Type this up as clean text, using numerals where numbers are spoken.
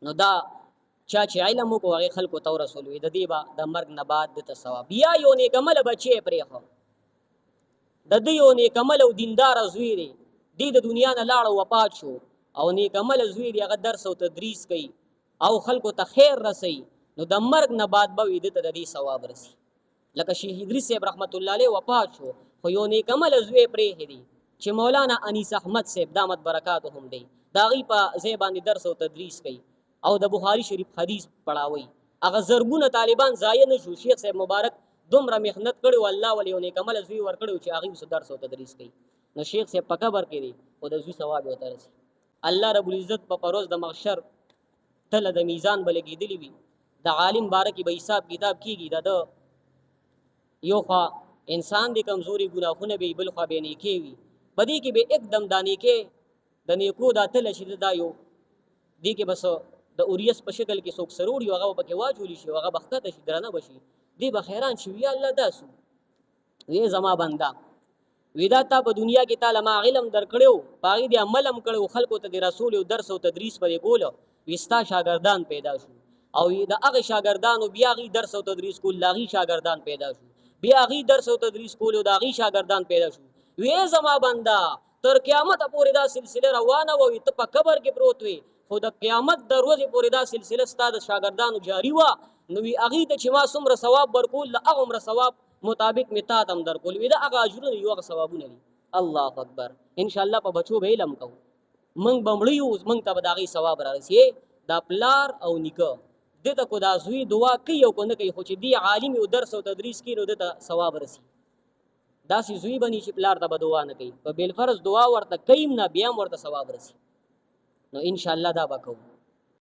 نو دا چا چې علم وکړو هغې خلکو ته ورسولو د دې به د مرګ نه بعد دته ثواب. یا یو نیکعمله بچی یې پرېښو، د ده یو نیکعمله او دینداره زوی دی، دی د دنیا نه لاړ او وفات شو، او نیکعمله زوی دی هغه درس او تدریس کوي او خلکو ته خیر رسوي، نو د مرګ نه بعد به وي دته د دې ثواب رسي. لکه شیخ ادریس صاحب رحمت الله علیه وفات شو، خو یو نیکعمله زوی یې پرېښی دی چې مولانا انیس احمد صاحب دامت برکاتهم دی، د هغې په ځای باندې درس او تدریس کوي او د بخاري شریف حدیث پڑھاوي. هغه زرګونه طالبان ضایع نه شو، شیخ صاحب مبارک دومره محنت کړی و، الله ولې یو نیکعمله زوی ورکړی و چې هغې اوس درس او تدریس کوي. نو شیخ صاحب په قبر کې دی خو د زوی ثواب یې ورته رسي. الله رب العزت په پروز د محشر تله د میزان به لګېدلي وي، د عالم باره کې به حساب کتاب کېږي، د ده یو خوا انسان دی کمزوري ګناهونه به بل خوا به نیکې وي، په دې کې به एकदम دا نیکې د نیکو دا تله چې دا یو دې کې بس د اوریس په شکل کې څوک سرور یو هغه پکې واچولی شي، هغه به ښکته شي درنه به شي، دی به حیران شي یا الله دا څه وی زما بنده وی دا تا په دنیا کې تعالی ما علم درکړو، په هغې دې عمل هم کړی، خلکو ته د رسول او درس او تدریس پرې کوله، وی ستا شاګردان پیدا شو او د هغې شاګردانو بیا هغې درس او تدریس کول، د هغې شاګردان پیدا شو، بیا هغې درس او تدریس کول او د هغې شاګردان پیدا شو. وی زما بنده تر قیامت پورې دا سلسله روانه وي، ته په قبر کې پروت وي، خو د قیامت د ورځې پورې دا سلسله ستا د شاګردانو جاري وه، نو وی هغې ته چې ما څومره ثواب ورکول د هغومره ثواب مطابق می تا ته هم درکول، وی د هغه اجرونه یو هغه ثوابونه دي. الله اکبر. انشاءالله په بچو به علم کوو، موږ به مړه یو، موږ ته به د هغې ثواب را رسي. دا پلار او نیکه دته کو دا زوی دعا کوي او کو نه کوي، خو چې دی عالم او درس او تدریس کوي نو دته ثواب رسي. داسې زوی بني چې پلار ته به دعا نه کوي، په بالفرض دعا ورته کوي نه بیا هم ورته ثواب رسي. نو انشاءالله دا به کوو.